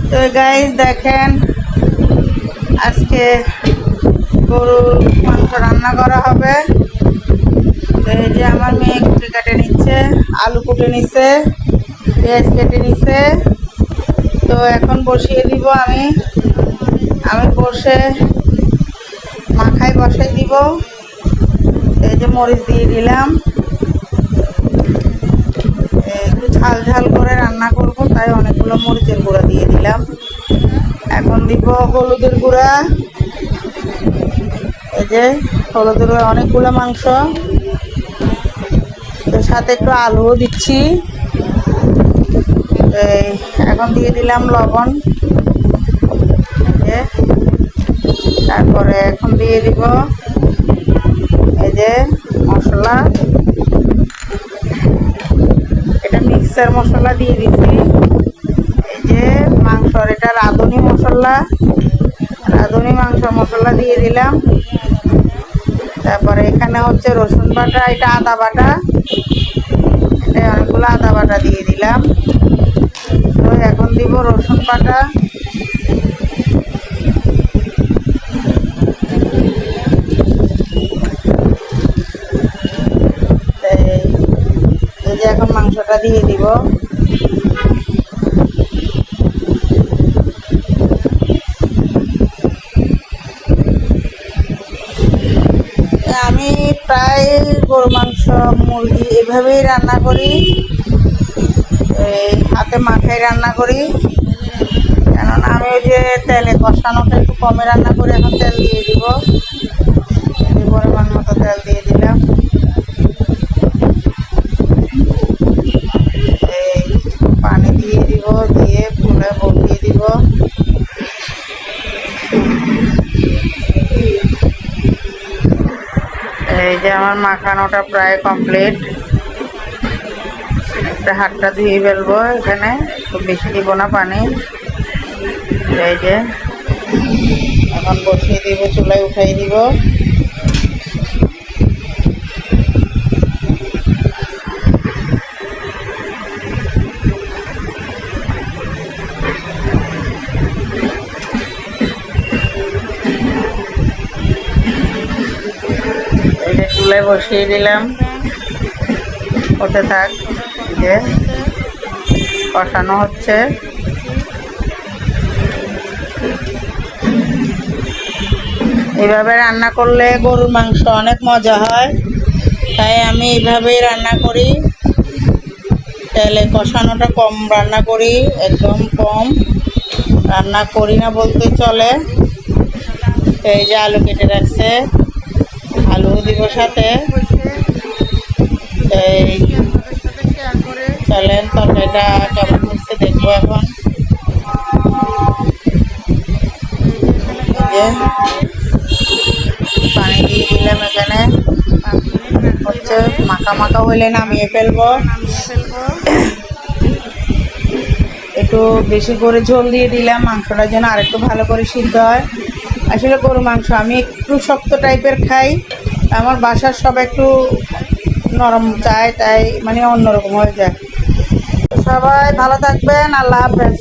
তো গাইস দেখেন, আজকে গরুর মাংস রান্না করা হবে। তো এই যে আমার মেয়ে কুটে কেটে নিচ্ছে, আলু কুটে নিচ্ছে, পেঁয়াজ কেটে নিচ্ছে। তো এখন বসিয়ে দিব আমি বসে মাখায় বসাই দিব। এই যে মরিচ দিয়ে দিলাম, একটু ঝাল ঝাল করে রান্না করব, তাই অনেকগুলো মরিচের গুঁড়া দিয়ে দিলাম। এখন দিব হলুদের গুঁড়া। এই যে হলুদের গুঁড়া, অনেকগুলো মাংস, তো সাথে একটু আলুও দিচ্ছি। এখন দিয়ে দিলাম লবণ। তারপরে এখন দিয়ে দিব এই যে মশলা, এটা মিক্সার মশলা দিয়ে দিচ্ছি। এই যে মাংসর, এটা রাঁধুনি মশলা, রাঁধুনি মাংস মশলা দিয়ে দিলাম। তারপরে এখানে হচ্ছে রসুন বাটা, এটা আদা বাটা, এটা অনেকগুলো আদা বাটা দিয়ে দিলাম। তো এখন দিব রসুন বাটা। এই যে এখন মাংসটা দিয়ে দিব। আমি প্রায় গরু মাংস, মুরগি এভাবেই রান্না করি, হাতে মাখাই রান্না করি। কেননা আমি ওই যে তেলে কষানোটা একটু কমে রান্না করি। এখন তেল দিয়ে দিব, পরিমাণ মতো তেল দিয়ে দিলাম। এই পানি দিয়ে দিব, দিয়ে ফুলে বসিয়ে দিব। এই যে আমার মাখানোটা প্রায় কমপ্লিট। একটা হাতটা ধুয়ে ফেলবো, এখানে খুব বেশি দিব না পানি। এই যে এখন বসিয়ে দিব, চুলায় উঠাই দিব। এই যে চুলায় বসিয়ে দিলাম, হতে থাক। যে কষানো হচ্ছে। এইভাবে রান্না করলে গরুর মাংস অনেক মজা হয়, তাই আমি এইভাবেই রান্না করি। তেলে কষানোটা কম রান্না করি, একদম কম রান্না করি না বলতে চলে। এই যে আলু কেটে রাখছে, আলু দিব সাথে। এই চলেন তরকারিটা কেমন হচ্ছে দেখবো এখন। পানি দিয়ে দিলাম, এখানে হচ্ছে মাখা মাখা হইলে নামিয়ে ফেলবো। একটু বেশি করে ঝোল দিয়ে দিলাম, মাংসটার জন্য আরেকটু ভালো করে সিদ্ধ হয়। আসলে গরু মাংস আমি একটু শক্ত টাইপের খাই, আমার বাসার সব একটু নরম চায়, তাই মানে অন্যরকম হয়ে যায়। সবাই ভালো থাকবেন, আল্লাহ হাফেজ।